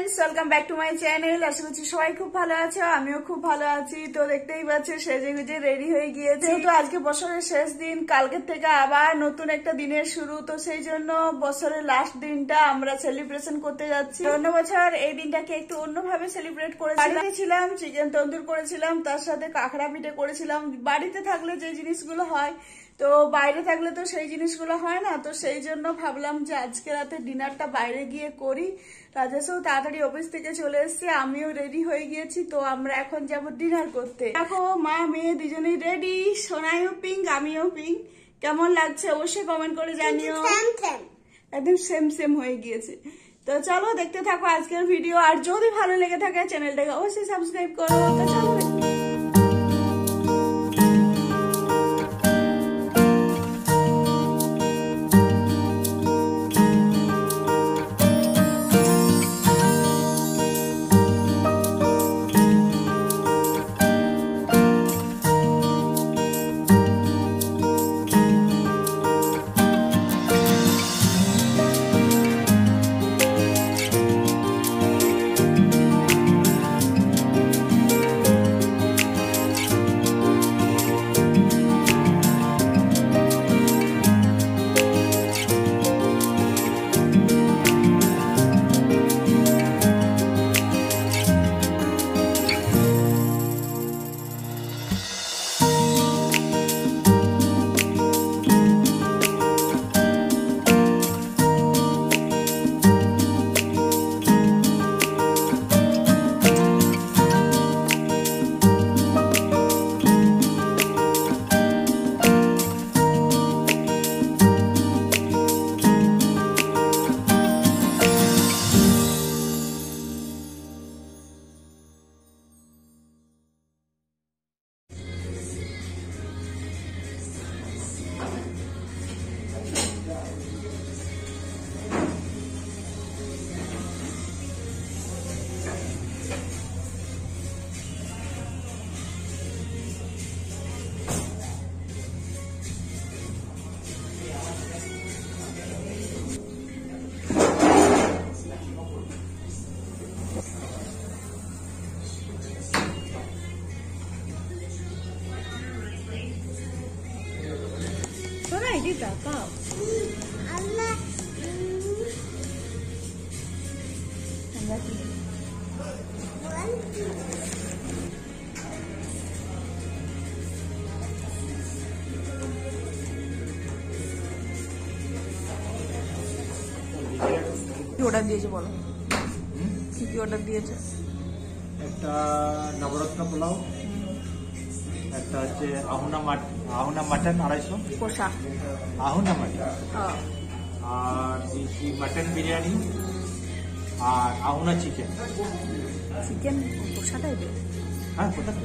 Friends welcome back to my channel. आशा करছি সবাই খুব ভালো আছো, আমিও খুব ভালো আছি। তো দেখতেই পাচ্ছ সেজে গুজে রেডি হয়ে গিয়েছে, যেহেতু আজকে বছরের শেষ দিন, কালকের থেকে আবার নতুন একটা দিনের শুরু। তো সেই জন্য বছরের লাস্ট দিনটা আমরা সেলিব্রেশন করতে যাচ্ছি। অন্য বছর এই দিনটাকে একটু অন্যভাবে সেলিব্রেট করেছিলাম, চিকেন তন্দুর করেছিলাম, তার সাথে কাঁকড়া পিঠে করেছিলাম। বাড়িতে থাকলে যে জিনিসগুলো হয়, তো বাইরে থাকলে তো সেই জিনিসগুলো হয় না। তো সেই জন্য ভাবলাম যে আজকে রাতে ডিনারটা বাইরে গিয়ে করি। রাজেশও তাড়াতাড়ি অফিস থেকে চলে এসছে, আমিও রেডি হয়ে গিয়েছি। তো আমরা এখন যাব ডিনার করতে। দেখো মা মেয়ে দুজনেই রেডি, সোনাইও পিঙ্ক আমিও পিঙ্ক। কেমন লাগছে অবশ্যই কমেন্ট করে জানিও। একদম সেম সেম হয়ে গিয়েছে। তো চলো দেখতে থাকো আজকের ভিডিও, আর যদি ভালো লেগে থাকে চ্যানেলটাকে অবশ্যই সাবস্ক্রাইব করো। তো চলো Dita, kau. Allah. কি অর্ডার দিয়েছে বলো? কি অর্ডার দিয়েছে? একটা নবরত্ন পোলাও, একটা হচ্ছে আহুনা মাটন 250 কষা আহুনা মাটন, আর মাটন বিরিয়ানি, আর আহুনা চিকেন কষাটাই দে। হ্যাঁ কোথায়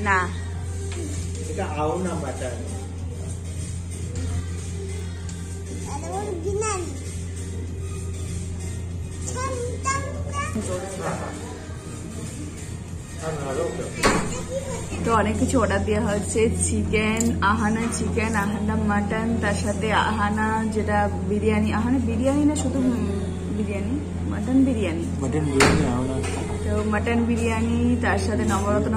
না, এটা আহুনা মাটন। তো অনেক কিছু অর্ডার দেওয়া হচ্ছে, চিকেন, আহানা চিকেন, আহানা মাটন, তার সাথে আহানা যেটা বিরিয়ানি, আহানা বিরিয়ানি না শুধু বিরিয়ানি, মাটন বিরিয়ানি, তো মাটন বিরিয়ানি, তার সাথে নবরত্ন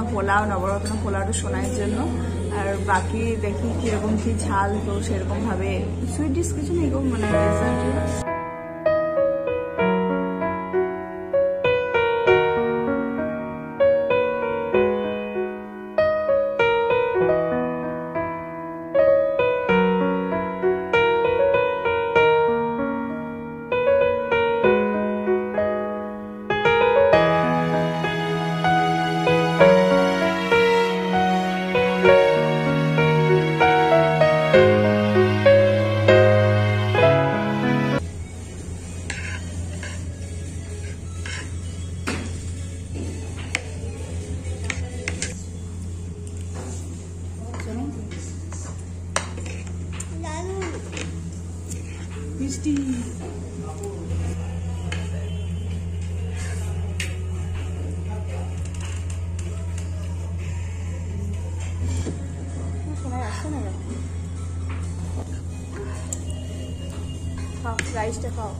পোলাওটা শোনার জন্য। আর বাকি দেখি কিরকম কি ঝাল, তো সেরকম ভাবে সুইট ডিশ কিছু নেই গো, মানে মিষ্টি। রাইসটা খাও।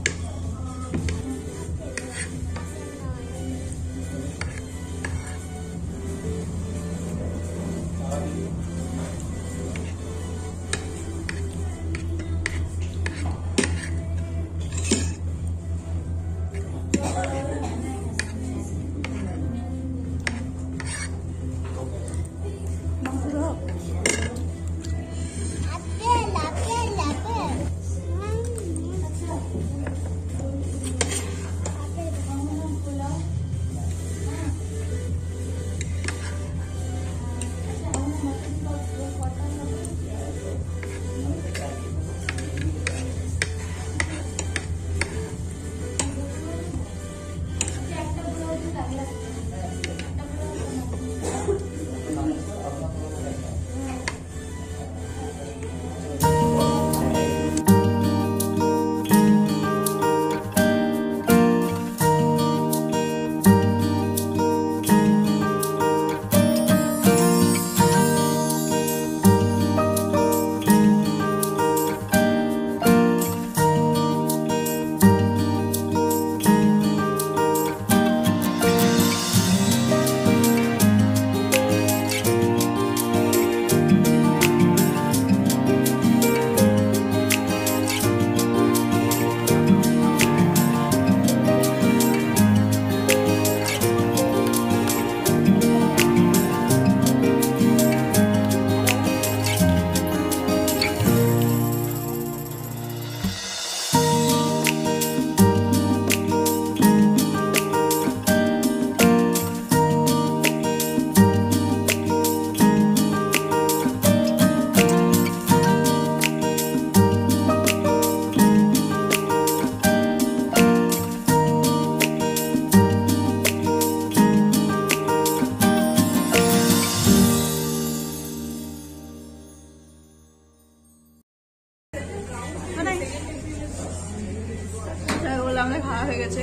আমাদের খাওয়া হয়ে গেছে।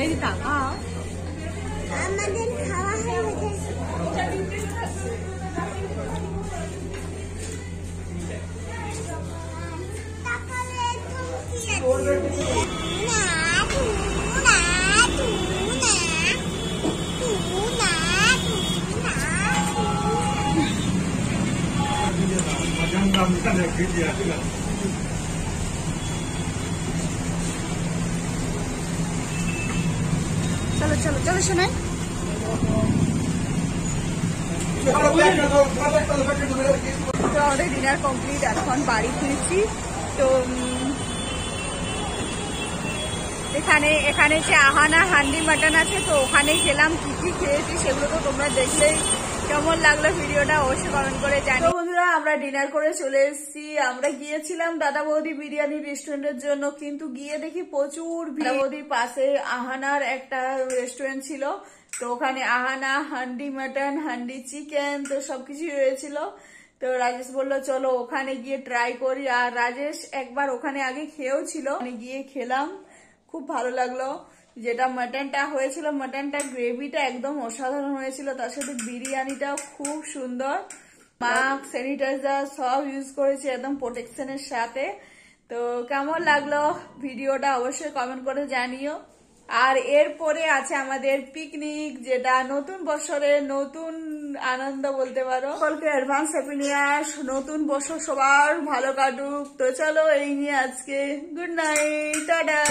এই টাকা আমাদের খাওয়া হয়ে গেছে। চলো চলো চলো শোনাই। তো আমাদের ডিনার কমপ্লিট, এখন বাড়ি ফিরছি। তো এখানে যে আহানা হান্ডি মাটন আছে, তো ওখানেই খেলাম। কি কি খেয়েছি সেগুলো তো তোমরা দেখলেই। কেমন লাগলো ভিডিওটা অবশ্যই কমেন্ট করে জানিও। বন্ধুরা আমরা ডিনার করে চলে এসেছি। আমরা গিয়েছিলাম দাদা বৌদি বিরিয়ানি রেস্টুরেন্টের জন্য, কিন্তু গিয়ে দেখি প্রচুর দাদা বৌদির পাশে আহানার একটা রেস্টুরেন্ট ছিল। তো ওখানে আহানা হান্ডি মাটন, হান্ডি চিকেন, তো সবকিছু রয়েছিল। তো রাজেশ বললো চলো ওখানে গিয়ে ট্রাই করি। আর রাজেশ একবার ওখানে আগে খেয়েও ছিল, গিয়ে খেলাম, খুব ভালো লাগলো। যেটা মাটনটা হয়েছিল, মাটনটা গ্রেভিটা একদম অসাধারণ হয়েছিল, তার সাথে বিরিয়ানিটাও খুব সুন্দর। মাস্ক, স্যানিটাইজার সব ইউজ করেছে একদম প্রোটেকশনের সাথে। তো কেমন লাগলো ভিডিওটা অবশ্যই কমেন্ট করে জানিও। আর এরপরে আছে আমাদের পিকনিক, যেটা নতুন বছরে নতুন আনন্দ বলতে পারো। সকলকে অ্যাডভান্স হ্যাপি নিউ ইয়ার, নতুন বছর সবার ভালো কাটুক। তো চলো এই নিয়ে আজকে গুড নাইট, টাটা।